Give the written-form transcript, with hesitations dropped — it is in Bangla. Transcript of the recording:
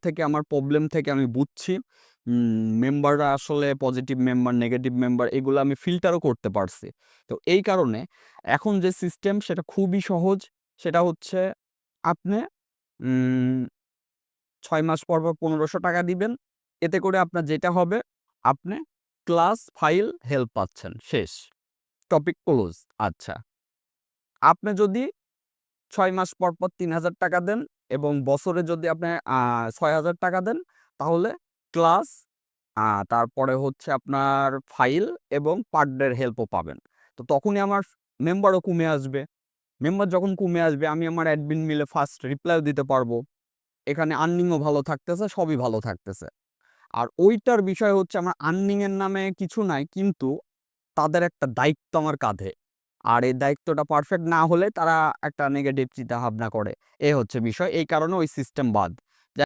থেকে আমার প্রবলেম থেকে আমি বুঝছি মেম্বাররা আসলে পজিটিভ মেম্বার, নেগেটিভ মেম্বার এগুলো আমি ফিল্টারও করতে পারছি। তো এই কারণে এখন যে সিস্টেম সেটা খুবই সহজ। সেটা হচ্ছে আপনি উম ৬ মাস পর ১৫০০ টাকা দিবেন। এতে করে আপনার যেটা হবে, আপনি ক্লাস, ফাইল, হেল্প পাচ্ছেন। শেষ। Topic close. আচ্ছা। আপনি যদি ৬ মাস পর ৩,০০০ টাকা দেন এবং বছরে যদি আপনি ৬,০০০ টাকা দেন, তাহলে ক্লাস, তারপরে হচ্ছে আপনার ফাইল এবং পার ডে এর হেল্পও পাবেন। তো তখনই আমার মেম্বারও কমে আসবে। মেম্বার যখন কমে আসবে, আমি আমার অ্যাডমিন মিলে ফাস্ট রিপ্লাইও দিতে পারবো। এখানে আর্নিংও ভালো থাকতেছে, সবই ভালো থাকতেছে। আর ওইটার বিষয় হচ্ছে আমার আর্নিং এর নামে কিছু নাই, কিন্তু তাদের একটা দায়িত্ব আমার কাঁধে। আর এই দায়িত্বটা পারফেক্ট না হলে তারা একটা নেগেটিভ চিন্তাভাবনা করে। এ হচ্ছে বিষয়। এই কারণে ওই সিস্টেম বাদ।